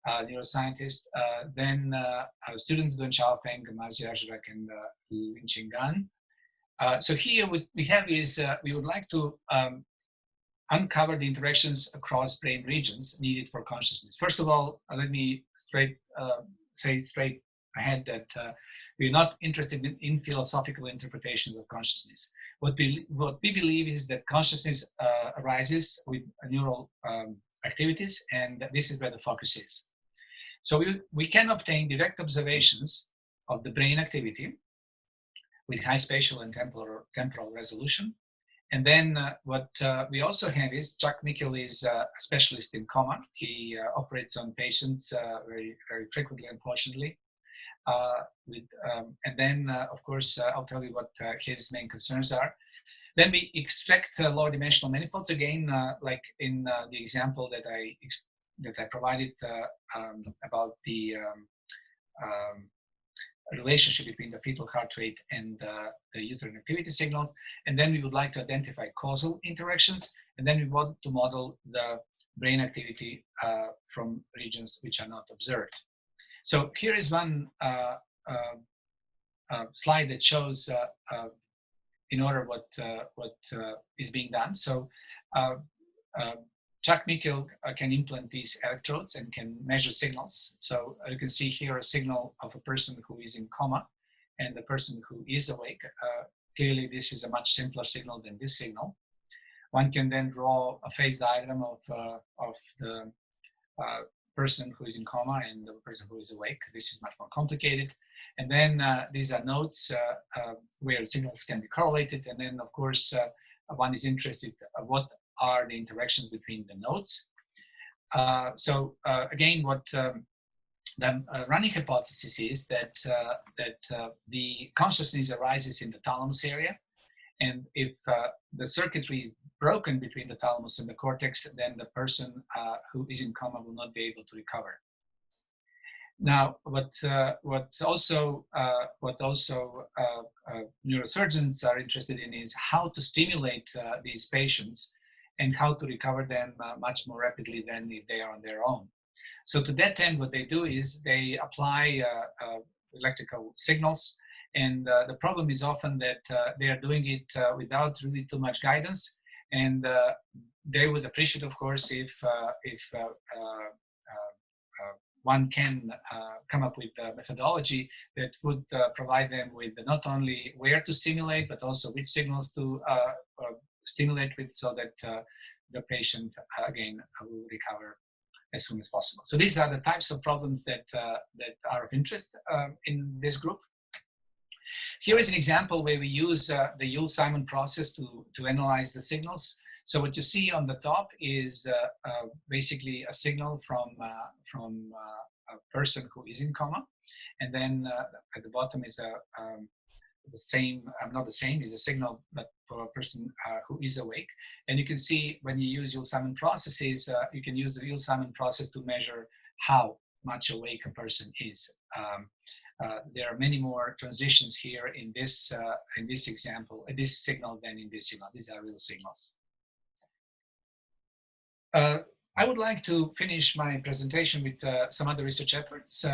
Speaker 2: neuroscientist. Then students Dun Xiaofeng, Ma Jiazhirek, and Lin Qinggan. So here what we have is we would like to uncover the interactions across brain regions needed for consciousness. First of all, let me say straight ahead that we're not interested in philosophical interpretations of consciousness. What we believe is that consciousness arises with neural activities, and this is where the focus is. So we can obtain direct observations of the brain activity with high spatial and temporal resolution. And then what we also have is Chuck Mikkel is a specialist in coma. He operates on patients very, very frequently, unfortunately. And then, of course, I'll tell you what his main concerns are. Then we extract lower dimensional manifolds again, like in the example that I provided about the relationship between the fetal heart rate and the uterine activity signals. And then we would like to identify causal interactions. And then we want to model the brain activity from regions which are not observed. So here is one slide that shows in order what is being done. So Chuck Mikkel can implant these electrodes and can measure signals. So you can see here a signal of a person who is in coma and the person who is awake. Clearly, this is a much simpler signal than this signal. One can then draw a phase diagram of the person who is in coma and the person who is awake. This is much more complicated. And then these are nodes where signals can be correlated. And then, of course, one is interested in what are the interactions between the nodes. So again, what the running hypothesis is that the consciousness arises in the thalamus area. And if the circuitry is broken between the thalamus and the cortex, then the person who is in coma will not be able to recover. Now, what also neurosurgeons are interested in is how to stimulate these patients and how to recover them much more rapidly than if they are on their own. So to that end, what they do is they apply electrical signals. And the problem is often that they are doing it without really too much guidance. And they would appreciate, of course, if one can come up with a methodology that would provide them with not only where to stimulate, but also which signals to stimulate with, so that the patient, again, will recover as soon as possible. So these are the types of problems that are of interest in this group. Here is an example where we use the Yule Simon process to analyze the signals. So what you see on the top is basically a signal from a person who is in coma, and then at the bottom is the same, not the same, is a signal, but for a person who is awake. And you can see when you use Yule Simon processes, you can use the Yule Simon process to measure how much awake a person is. There are many more transitions here in this example, this signal than in this signal. These are real signals. I would like to finish my presentation with some other research efforts.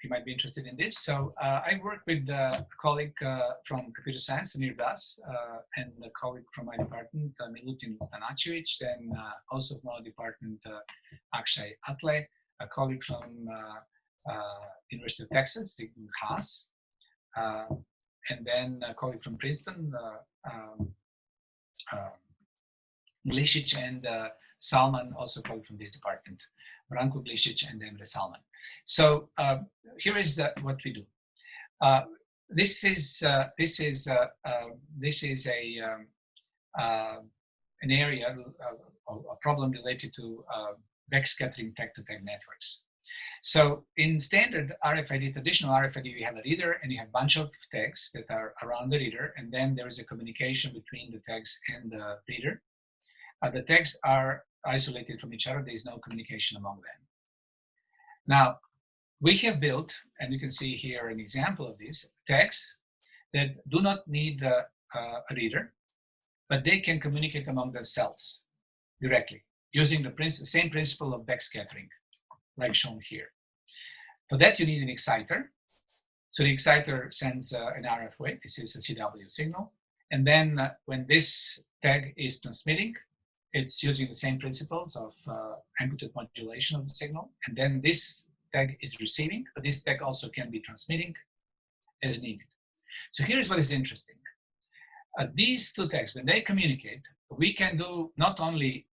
Speaker 2: you might be interested in this. So I work with a colleague from computer science, Amir Das, and a colleague from my department, Milutin Stanacevic, then also from our department, Akshay Atle, a colleague from University of Texas, Zygmunt Haas, and then a colleague from Princeton, Glisic, and Salman, also a colleague from this department, Branko Glisic and Emre Salman. So here is what we do. This is an area, a problem related to backscattering tag-to-tag networks. So in standard RFID, traditional RFID, we have a reader and you have a bunch of tags that are around the reader, and then there is a communication between the tags and the reader. The tags are isolated from each other. There is no communication among them. Now, we have built, and you can see here an example of this, tags that do not need a reader, but they can communicate among themselves directly using the same principle of backscattering, like shown here. For that, you need an exciter. So the exciter sends an RF wave. This is a CW signal. And then when this tag is transmitting, it's using the same principles of amplitude modulation of the signal. And then this tag is receiving, but this tag also can be transmitting as needed. So here's what is interesting. These two tags, when they communicate, we can do not only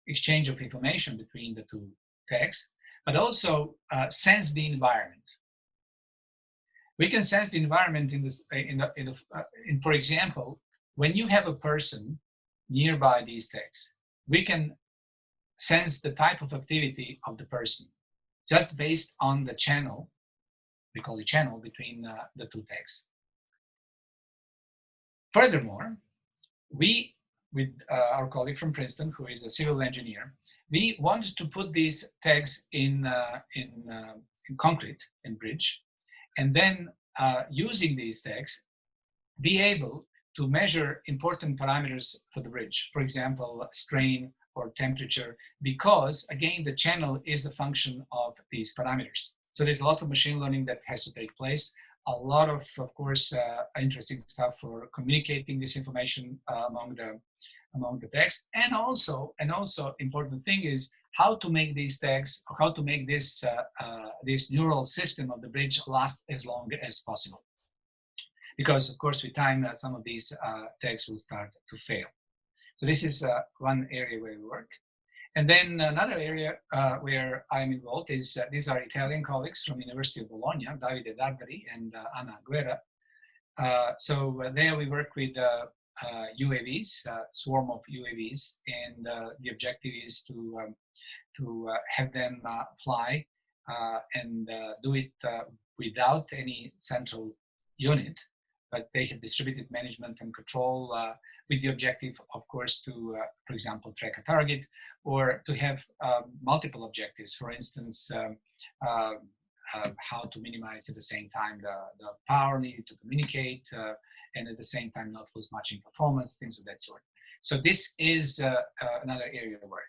Speaker 2: exchange of information between the two tags, but also sense the environment. We can sense the environment in for example, when you have a person nearby these tags, we can sense the type of activity of the person just based on the channel, we call it channel, between the two tags. Furthermore, we, with our colleague from Princeton, who is a civil engineer, we wanted to put these tags in concrete, in bridge, and then using these tags, be able to measure important parameters for the bridge, for example, strain or temperature, because again, the channel is a function of these parameters. So there's a lot of machine learning that has to take place, a lot of course, interesting stuff for communicating this information among the tags, and also important thing is how to make these tags, or how to make this this neural system of the bridge last as long as possible. Because of course with time some of these tags will start to fail. So this is one area where we work. And then another area where I'm involved is these are Italian colleagues from the University of Bologna, Davide Dardari and Anna Guerra. So there we work with UAVs, swarm of UAVs, and the objective is to have them fly and do it without any central unit, but they have distributed management and control with the objective, of course, to, for example, track a target, or to have multiple objectives. For instance, how to minimize at the same time the power needed to communicate, and at the same time not lose much in performance, things of that sort. So this is another area of work.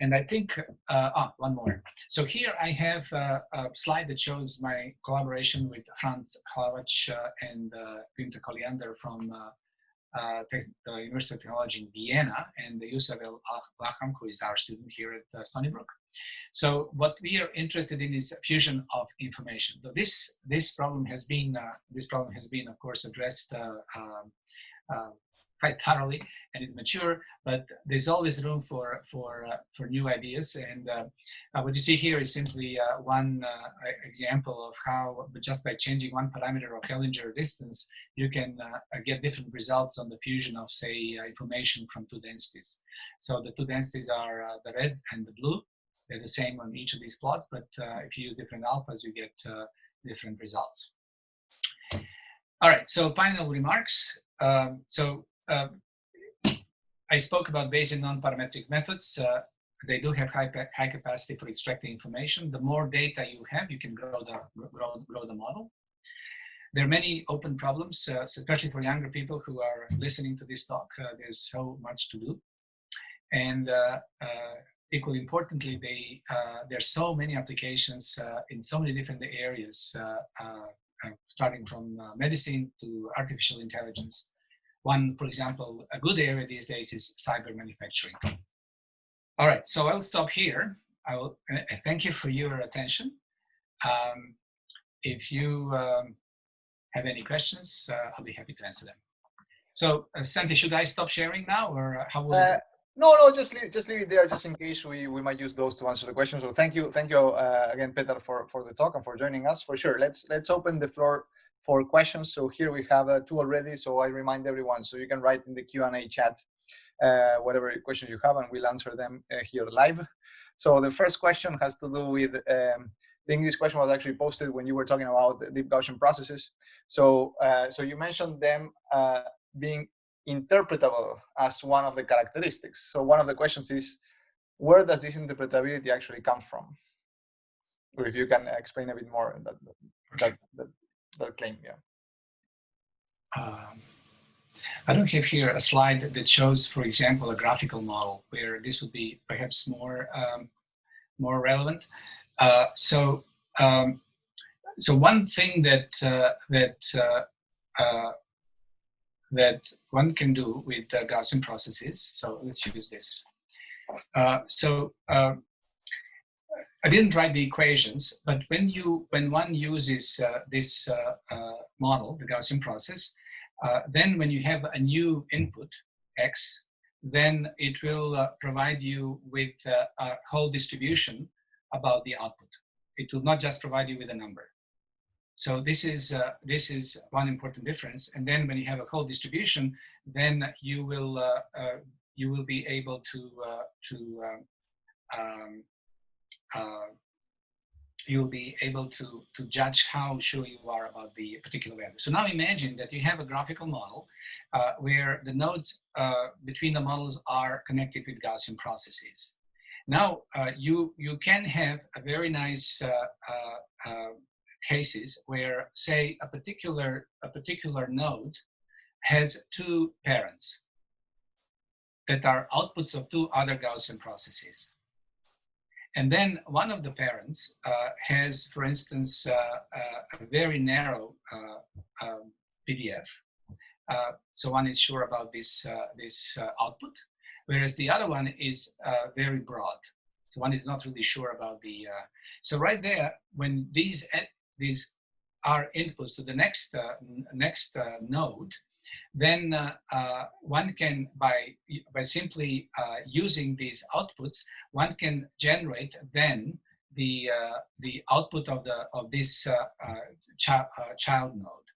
Speaker 2: And I think, one more. So here I have a slide that shows my collaboration with Franz Hlavac and Günther Kolliander from the University of Technology in Vienna, and Yusuf El-Waham, who is our student here at Stony Brook. So what we are interested in is fusion of information. So this problem has been, of course, addressed quite thoroughly and is mature, but there's always room for new ideas. And what you see here is simply one example of how, just by changing one parameter of Hellinger distance, you can get different results on the fusion of, say, information from two densities. So the two densities are the red and the blue. They're the same on each of these plots, but if you use different alphas, you get different results. All right, so final remarks. I spoke about Bayesian non-parametric methods. They do have high capacity for extracting information. The more data you have, you can grow the model. There are many open problems, especially for younger people who are listening to this talk. There's so much to do. And equally importantly, there's so many applications in so many different areas, starting from medicine to artificial intelligence. One, for example, a good area these days is cyber manufacturing. All right, so I'll stop here. I thank you for your attention. If you have any questions, I'll be happy to answer them. So, Santi, should I stop sharing now, or how will it?
Speaker 1: No, just leave it there, just in case we might use those to answer the questions. So thank you again, Petar, for the talk and for joining us. For sure, let's open the floor for questions. So here we have 2 already. So I remind everyone, so you can write in the Q&A chat whatever questions you have, and we'll answer them here live. So the first question has to do with, I think this question was actually posted when you were talking about deep Gaussian processes. So so you mentioned them being interpretable as one of the characteristics. So one of the questions is, where does this interpretability actually come from? Or if you can explain a bit more that claim, yeah.
Speaker 2: I don't have here a slide that shows, for example, a graphical model where this would be perhaps more relevant. So one thing that one can do with Gaussian processes. So let's use this. I didn't write the equations, but when one uses this model, the Gaussian process, then when you have a new input, x, then it will provide you with a whole distribution about the output. It will not just provide you with a number. So this is one important difference. And then when you have a whole distribution, then you will be able to judge how sure you are about the particular value. So now imagine that you have a graphical model where the nodes between the models are connected with Gaussian processes. Now you can have a very nice cases where, say, a particular node has 2 parents that are outputs of 2 other Gaussian processes. And then one of the parents has, for instance, a very narrow PDF. So one is sure about this output, whereas the other one is very broad. So one is not really sure about the. So right there, when these are inputs to the next node, then one can, by simply using these outputs, one can generate then the output of this child node.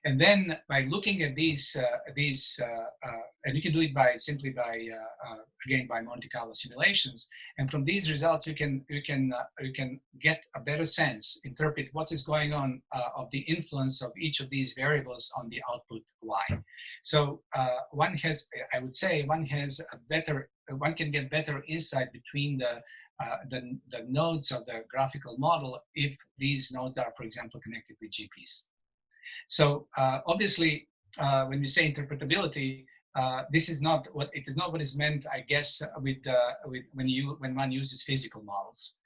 Speaker 2: And then by looking at these, and you can do it simply by Monte Carlo simulations. And from these results, you can get a better sense, interpret what is going on of the influence of each of these variables on the output y. So one can get better insight between the nodes of the graphical model if these nodes are, for example, connected with GPs. So obviously, when we say interpretability, this is not what is meant, I guess, when one uses physical models.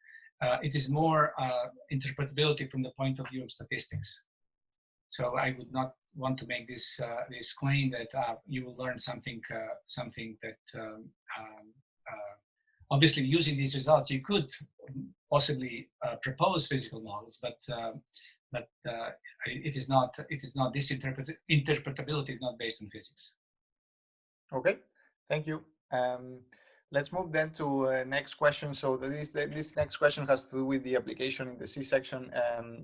Speaker 2: It is more interpretability from the point of view of statistics. So I would not want to make this claim that you will learn something that obviously using these results you could possibly propose physical models, but it is not this interpretability is not based on physics.
Speaker 1: Okay, thank you. Let's move then to next question. So this next question has to do with the application in the C-section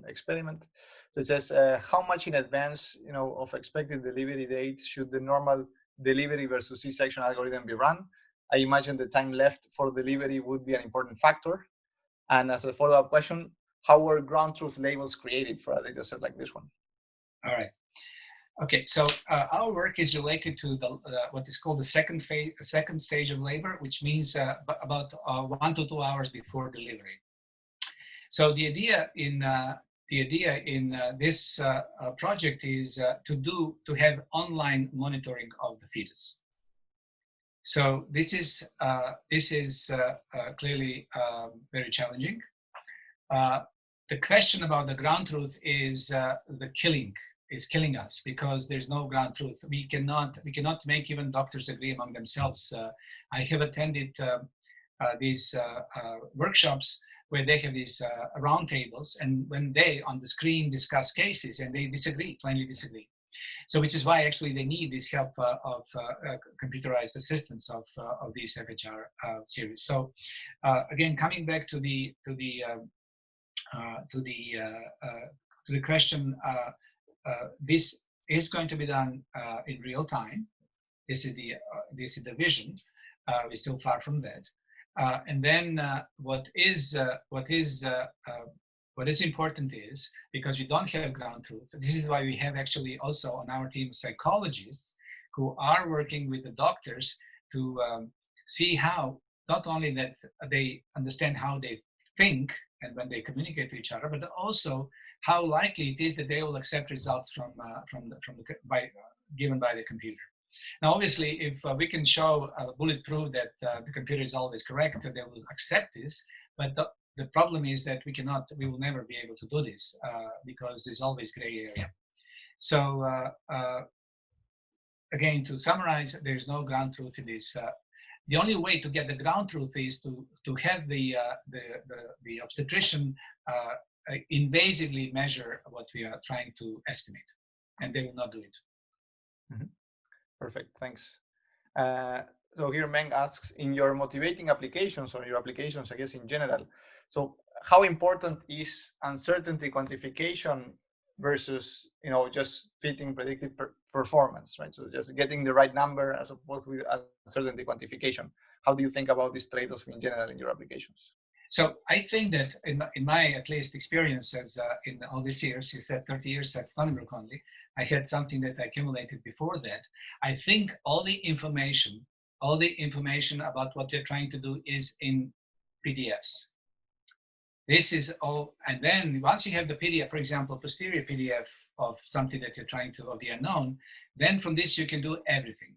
Speaker 1: experiment. So it says, how much in advance, of expected delivery date should the normal delivery versus C-section algorithm be run? I imagine the time left for delivery would be an important factor. And as a follow-up question, how were ground truth labels created for a data set like this one?
Speaker 2: All right. Okay, so our work is related to what is called the second stage of labor, which means about 1 to 2 hours before delivery. So the idea in this project is to have online monitoring of the fetus. So this is clearly very challenging. The question about the ground truth is killing us, because there's no ground truth. We cannot make even doctors agree among themselves. I have attended these workshops where they have these round tables, and when they on the screen discuss cases and they plainly disagree. So which is why actually they need this help of computerized assistance of these FHR series. So again, coming back to the question, this is going to be done in real time. This is the vision. We're still far from that. And then what is important is, because we don't have ground truth, this is why we have actually also on our team psychologists who are working with the doctors to see how, not only that they understand how they think and when they communicate to each other, but also how likely it is that they will accept results given by the computer. Now, obviously, if we can show bulletproof that the computer is always correct, they will accept this. But the problem is that we will never be able to do this because there's always gray area. So again, to summarize, there's no ground truth in this. The only way to get the ground truth is to have the obstetrician invasively measure what we are trying to estimate, and they will not do it.
Speaker 1: Mm-hmm. Perfect, thanks. So here Meng asks, in your motivating applications or your applications, I guess in general, so how important is uncertainty quantification versus, just fitting predictive performance, right? So just getting the right number as opposed with uncertainty quantification. How do you think about these trade-offs in general in your applications?
Speaker 2: So I think that in my at least experience as in all these years, you said 30 years at Stony Brook only, I had something that I accumulated before that. I think all the information about what we're trying to do is in PDFs. This is all, and then once you have the PDF, for example, posterior PDF of something that you're trying to, of the unknown, then from this you can do everything.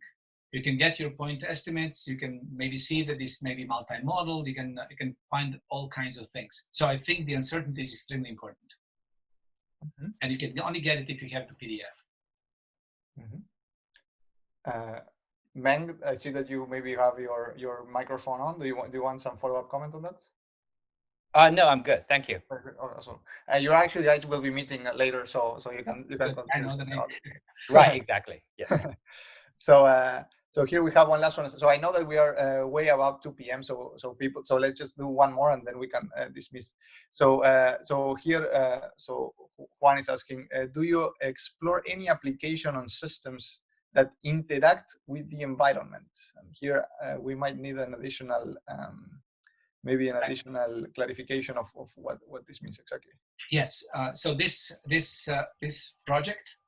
Speaker 2: You can get your point estimates. You can maybe see that this may be multimodal. You can find all kinds of things. So I think the uncertainty is extremely important. Mm-hmm. And you can only get it if you have the PDF.
Speaker 1: Mm-hmm. Meng, I see that you maybe have your microphone on. Do you want some follow-up comment on that?
Speaker 3: No, I'm good. Thank you.
Speaker 1: Awesome. You actually guys will be meeting later, so you can continue.
Speaker 2: I know the name.
Speaker 3: Right, exactly. Yes.
Speaker 1: So here we have one last one. So I know that we are way above 2 p.m. So let's just do one more and then we can dismiss. So here, so Juan is asking, do you explore any application on systems that interact with the environment? And here we might need an additional, maybe an additional clarification of what this means exactly.
Speaker 2: Yes. So this project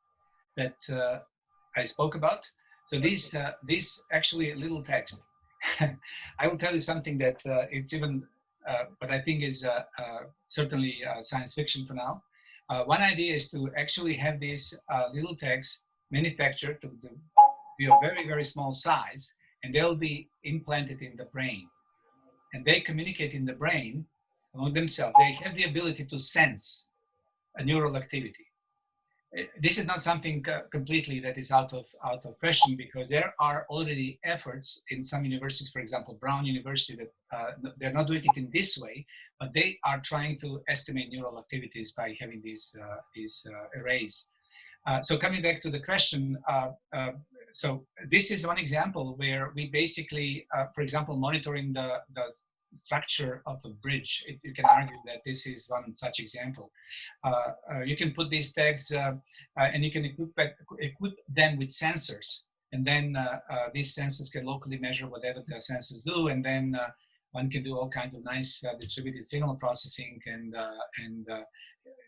Speaker 2: that I spoke about. So this actually little text, I will tell you something that it's even, but I think is certainly science fiction for now. One idea is to actually have this little text manufactured to be a very, very small size, and they'll be implanted in the brain. And they communicate in the brain among themselves. They have the ability to sense a neural activity. This is not something completely that is out of question, because there are already efforts in some universities, for example, Brown University, that they're not doing it in this way, but they are trying to estimate neural activities by having these arrays. So coming back to the question, so this is one example where we basically, for example, monitoring the structure of a bridge. You can argue that this is one such example. You can put these tags and you can equip them with sensors, and then these sensors can locally measure whatever the sensors do, and then one can do all kinds of nice distributed signal processing. And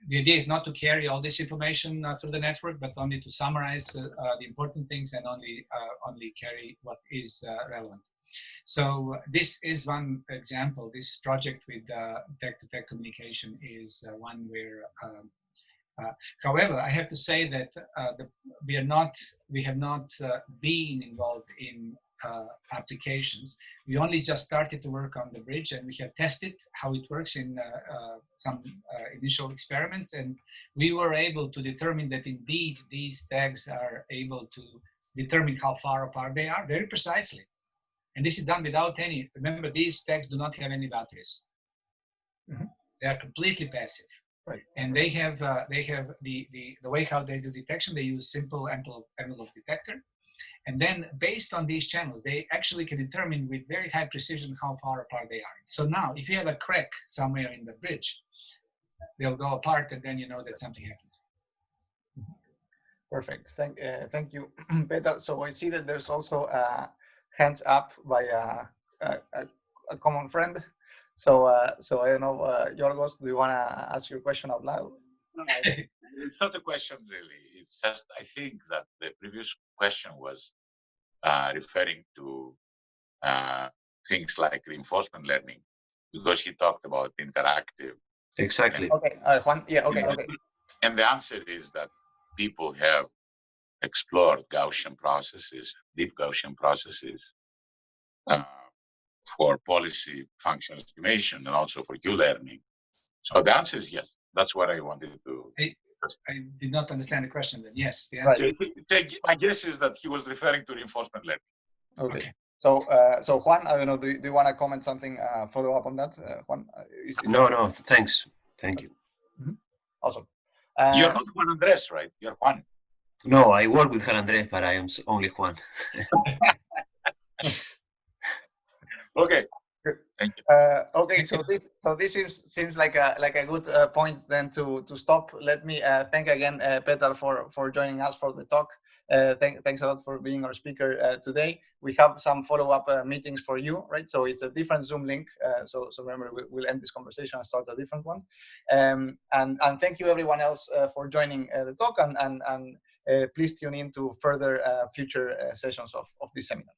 Speaker 2: the idea is not to carry all this information through the network, but only to summarize the important things and only carry what is relevant. So this is one example. This project with tech-to-tech communication is one where, however, I have to say that we have not been involved in applications. We only just started to work on the bridge, and we have tested how it works in some initial experiments, and we were able to determine that indeed these tags are able to determine how far apart they are very precisely. And this is done without any, remember, these tags do not have any batteries.
Speaker 1: Mm-hmm.
Speaker 2: They are completely passive.
Speaker 1: Right.
Speaker 2: And they have the way how they do detection, they use simple envelope detector. And then based on these channels, they actually can determine with very high precision how far apart they are. So now if you have a crack somewhere in the bridge, they'll go apart, and then you know that something happened.
Speaker 1: Perfect. Thank you, Petar. So I see that there's also hands up by a common friend. So I don't know, Yorgos, do you want to ask your question out loud?
Speaker 4: No, it's not a question really. It's just, I think that the previous question was referring to things like reinforcement learning, because he talked about interactive.
Speaker 5: Exactly.
Speaker 1: Okay, Juan, yeah, okay.
Speaker 4: And the answer is that people have explored Gaussian processes, deep Gaussian processes, for policy function estimation and also for Q learning. So the answer is yes. That's what I wanted to.
Speaker 2: I did not understand the question then. Yes, the answer.
Speaker 4: Right. My guess is that he was referring to reinforcement learning.
Speaker 1: Okay. So Juan, I don't know, do you want to comment something, follow up on that, Juan?
Speaker 5: No, thanks. Thank you.
Speaker 1: Mm-hmm. Awesome.
Speaker 4: You're not Juan Andres, right? You're Juan.
Speaker 5: No, I work with Juan Andres, but I am only Juan.
Speaker 4: Okay. Thank you.
Speaker 1: Okay, so this seems like a good point then to stop. Let me thank again Petar for joining us for the talk. Thanks a lot for being our speaker today. We have some follow-up meetings for you, right? So it's a different Zoom link. So remember, we'll end this conversation and start a different one. And thank you everyone else for joining the talk, and please tune in to further future sessions of this seminar.